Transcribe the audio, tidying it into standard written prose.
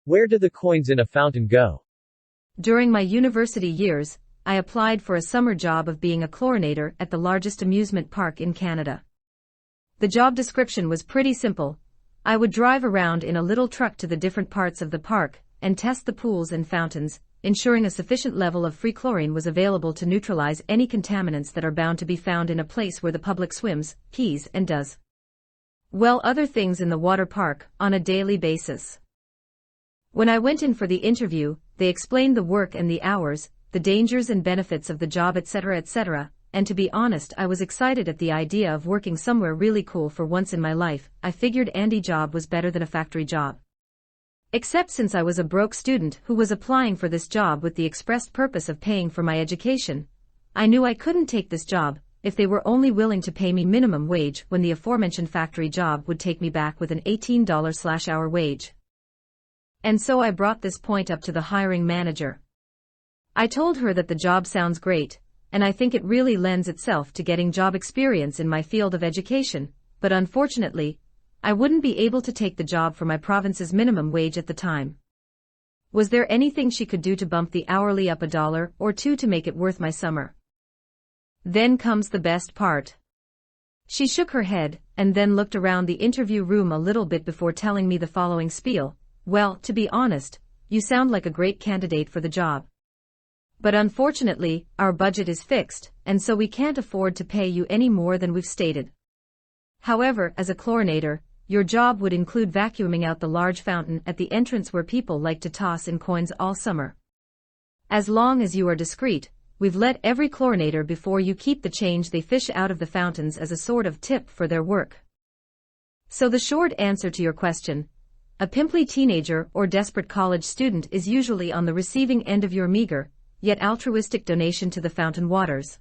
Where do the coins in a fountain go? During my university years, I applied for a summer job of being a chlorinator at the largest amusement park in Canada. The job description was pretty simple. I would drive around in a little truck to the different parts of the park and test the pools and fountains, ensuring a sufficient level of free chlorine was available to neutralize any contaminants that are bound to be found in a place where the public swims, pees, and does other things in the water park on a daily basis. When I went in for the interview, they explained the work and the hours, the dangers and benefits of the job, etc., and to be honest, I was excited at the idea of working somewhere really cool for once in my life. I figured Andy job was better than a factory job. Except since I was a broke student who was applying for this job with the expressed purpose of paying for my education, I knew I couldn't take this job if they were only willing to pay me minimum wage when the aforementioned factory job would take me back with an $18/hour wage. And so I brought this point up to the hiring manager. I told her that the job sounds great, and I think it really lends itself to getting job experience in my field of education, but unfortunately, I wouldn't be able to take the job for my province's minimum wage at the time. Was there anything she could do to bump the hourly up $1 or $2 to make it worth my summer? Then comes the best part. She shook her head, and then looked around the interview room a little bit before telling me the following spiel. Well, to be honest, you sound like a great candidate for the job. But unfortunately, our budget is fixed, and so we can't afford to pay you any more than we've stated. However, as a chlorinator, your job would include vacuuming out the large fountain at the entrance where people like to toss in coins all summer. As long as you are discreet, we've let every chlorinator before you keep the change they fish out of the fountains as a sort of tip for their work. So the short answer to your question, a pimply teenager or desperate college student is usually on the receiving end of your meager, yet altruistic donation to the fountain waters.